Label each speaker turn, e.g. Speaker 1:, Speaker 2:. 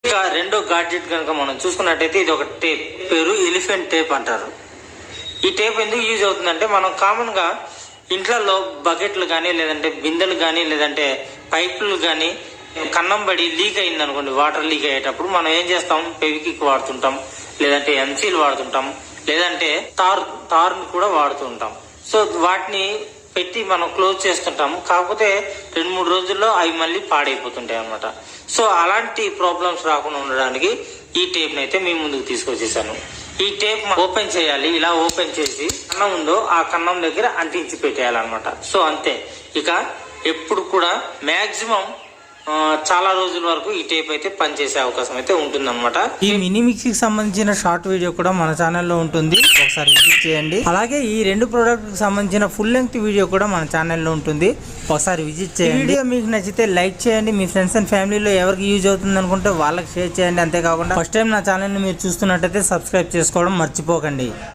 Speaker 1: ఇక రెండో గాడ్జెట్ కనుక మనం చూసుకున్నట్టయితే ఇది ఒక టేప్, పేరు ఎలిఫెంట్ టేప్ అంటారు. ఈ టేప్ ఎందుకు యూజ్ అవుతుందంటే మనం కామన్గా ఇంట్లలో బకెట్లు కానీ లేదంటే బిందెలు కానీ లేదంటే పైపులు కానీ కన్నం పడి లీక్ అయింది అనుకోండి, వాటర్ లీక్ అయ్యేటప్పుడు మనం ఏం చేస్తాం, ఫెవిక్విక్ వాడుతుంటాం, లేదంటే ఎంసీల్ వాడుతుంటాం, లేదంటే తార్ని కూడా వాడుతూ ఉంటాం. సో వాటిని పెట్టి మనం క్లోజ్ చేస్తుంటాము. కాకపోతే 2-3 రోజుల్లో అవి మళ్ళీ పాడైపోతుంటాయి అన్నమాట. సో అలాంటి ప్రాబ్లమ్స్ రాకుండా ఉండడానికి ఈ టేప్ని అయితే మీ ముందుకు తీసుకొచ్చేసాను. ఈ టేప్ ఓపెన్ చేయాలి. ఇలా ఓపెన్ చేసి కన్నం ఉందో ఆ కన్నం దగ్గర అంటించి పెట్టేయాలన్నమాట. సో అంతే. ఇక ఎప్పుడు కూడా మాక్సిమం చాలా రోజుల వరకు ఈ టేప్ అయితే పనిచేసే అవకాశం అయితే ఉంటుందన్నమాట.
Speaker 2: ఈ మినీ మిక్సీకి సంబంధించిన షార్ట్ వీడియో కూడా మన ఛానల్లో ఉంటుంది, ఒకసారి విజిట్ చేయండి. అలాగే ఈ 2 ప్రోడక్ట్కి సంబంధించిన ఫుల్ లెంగ్త్ వీడియో కూడా మన ఛానల్లో ఉంటుంది, ఒకసారి విజిట్ చేయండి. వీడియో మీకు నచ్చితే లైక్ చేయండి, మీ ఫ్రెండ్స్ అండ్ ఫ్యామిలీలో ఎవరికి యూజ్ అవుతుంది అనుకుంటే వాళ్ళకి షేర్ చేయండి. అంతేకాకుండా ఫస్ట్ టైం నా ఛానల్ని మీరు చూస్తున్నట్టయితే సబ్స్క్రైబ్ చేసుకోవడం మర్చిపోకండి.